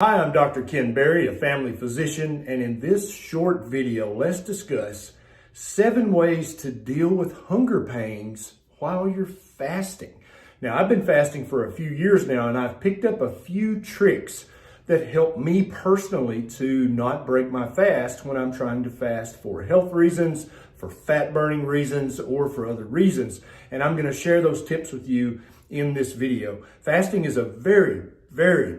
Hi, I'm Dr. Ken Berry, a family physician, and in this short video, let's discuss 7 ways to deal with hunger pains while you're fasting. Now, I've been fasting for a few years now, and I've picked up a few tricks that help me personally to not break my fast when I'm trying to fast for health reasons, for fat burning reasons, or for other reasons. And I'm going to share those tips with you in this video. Fasting is a very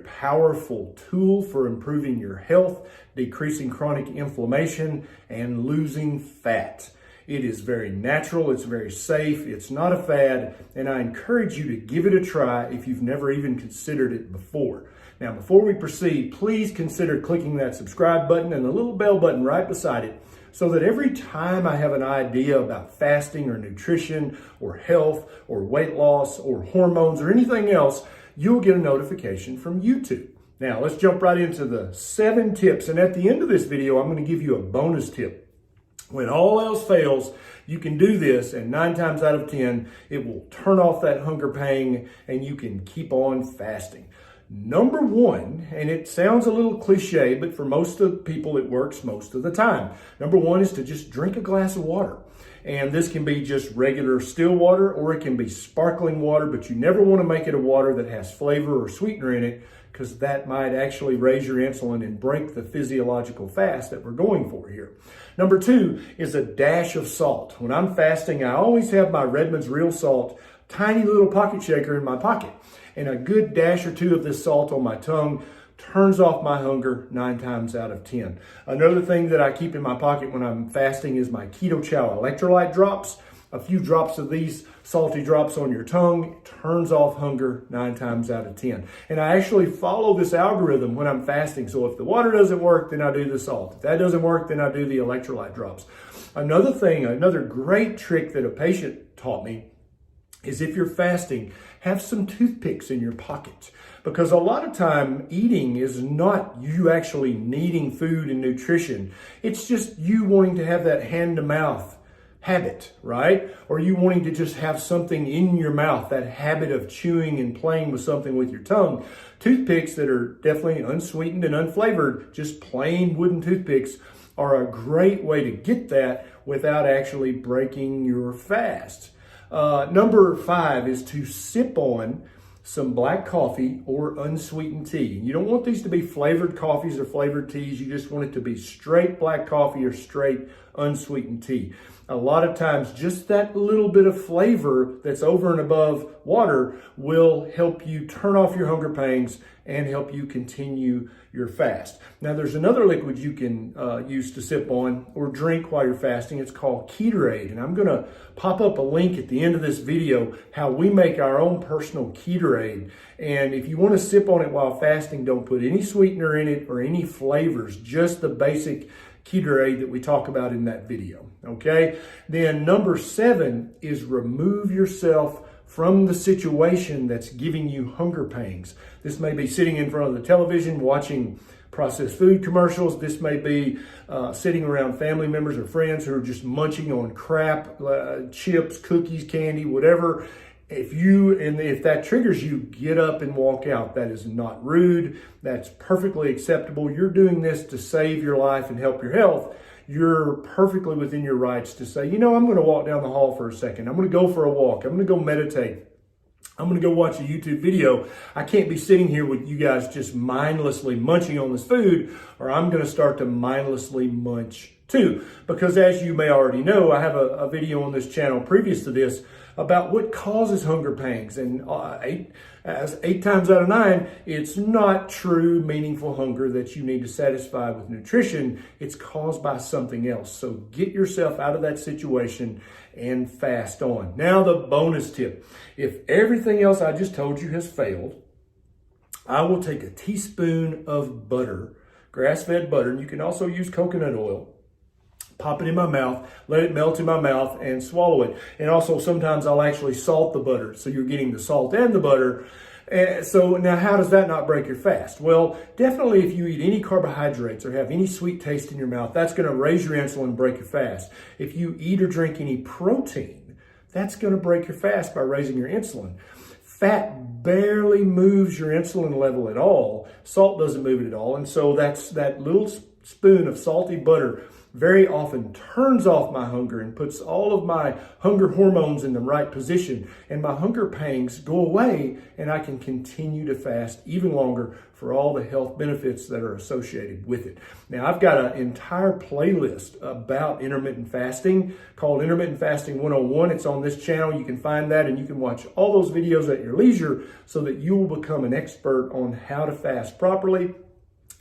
powerful tool for improving your health, decreasing chronic inflammation, and losing fat. It is very natural, it's very safe, it's not a fad, and I encourage you to give it a try if you've never even considered it before. Now, before we proceed, please consider clicking that subscribe button and the little bell button right beside it so that every time I have an idea about fasting or nutrition or health or weight loss or hormones or anything else, you'll get a notification from YouTube. Now, let's jump right into the 7 tips. And at the end of this video, I'm going to give you a bonus tip. When all else fails, you can do this, and 9 times out of 10, it will turn off that hunger pang and you can keep on fasting. Number 1, and it sounds a little cliche, but for most of the people, it works most of the time. Number 1 is to just drink a glass of water. And this can be just regular still water, or it can be sparkling water, but you never want to make it a water that has flavor or sweetener in it, because that might actually raise your insulin and break the physiological fast that we're going for here. Number 2 is a dash of salt. When I'm fasting, I always have my Redmond's Real Salt, tiny little pocket shaker in my pocket. And a good dash or 2 of this salt on my tongue turns off my hunger 9 times out of 10. Another thing that I keep in my pocket when I'm fasting is my Keto Electrolyte Drops. A few drops of these salty drops on your tongue turns off hunger 9 times out of 10. And I actually follow this algorithm when I'm fasting. So if the water doesn't work, then I do the salt. If that doesn't work, then I do the electrolyte drops. Another thing, another great trick that a patient taught me is if you're fasting, have some toothpicks in your pocket. Because a lot of time eating is not you actually needing food and nutrition. It's just you wanting to have that hand-to-mouth habit, right? Or you wanting to just have something in your mouth, that habit of chewing and playing with something with your tongue. Toothpicks that are definitely unsweetened and unflavored, just plain wooden toothpicks, are a great way to get that without actually breaking your fast. Number 5 is to sip on some black coffee or unsweetened tea. You don't want these to be flavored coffees or flavored teas. You just want it to be straight black coffee or straight unsweetened tea. A lot of times, just that little bit of flavor that's over and above water will help you turn off your hunger pangs and help you continue your fast. Now, there's another liquid you can use to sip on or drink while you're fasting. It's called Ketorade, and I'm going to pop up a link at the end of this video how we make our own personal Ketorade. And if you want to sip on it while fasting, don't put any sweetener in it or any flavors, just the basic Ketorade that we talk about in that video, okay? Then number 7 is remove yourself from the situation that's giving you hunger pangs. This may be sitting in front of the television watching processed food commercials. This may be sitting around family members or friends who are just munching on crap, chips, cookies, candy, whatever. If that triggers you, get up and walk out. That is not rude. That's perfectly acceptable. You're doing this to save your life and help your health. You're perfectly within your rights to say, you know, I'm going to walk down the hall for a second. I'm going to go for a walk. I'm going to go meditate. I'm going to go watch a YouTube video. I can't be sitting here with you guys just mindlessly munching on this food, or I'm going to start to mindlessly munch too. Because as you may already know, I have a video on this channel previous to this about what causes hunger pangs. And 8 times out of 9, it's not true, meaningful hunger that you need to satisfy with nutrition. It's caused by something else. So get yourself out of that situation and fast on. Now, the bonus tip. If everything else I just told you has failed, I will take a teaspoon of butter, grass-fed butter, and you can also use coconut oil. Pop it in my mouth, let it melt in my mouth, and swallow it. And also, sometimes I'll actually salt the butter, so you're getting the salt and the butter. So now, how does that not break your fast? Well, definitely if you eat any carbohydrates or have any sweet taste in your mouth, that's going to raise your insulin and break your fast. If you eat or drink any protein, that's going to break your fast by raising your insulin. Fat barely moves your insulin level at all. Salt doesn't move it at all. And so that little spoon of salty butter very often turns off my hunger and puts all of my hunger hormones in the right position, and my hunger pangs go away, and I can continue to fast even longer for all the health benefits that are associated with it. Now, I've got an entire playlist about intermittent fasting called Intermittent Fasting 101. It's on this channel. You can find that, and you can watch all those videos at your leisure so that you will become an expert on how to fast properly,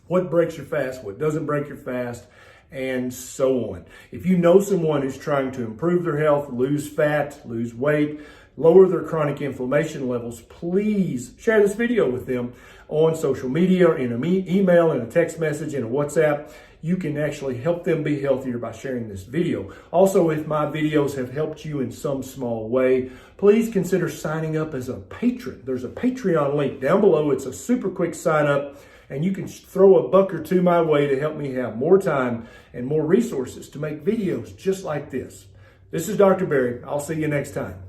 what breaks your fast, what doesn't break your fast, and so on. If you know someone who's trying to improve their health, lose fat, lose weight, lower their chronic inflammation levels, please share this video with them on social media, in an email, in a text message, in a WhatsApp. You can actually help them be healthier by sharing this video. Also, if my videos have helped you in some small way, please consider signing up as a patron. There's a Patreon link down below. It's a super quick sign up, and you can throw $1 or $2 my way to help me have more time and more resources to make videos just like this. This is Dr. Barry. I'll see you next time.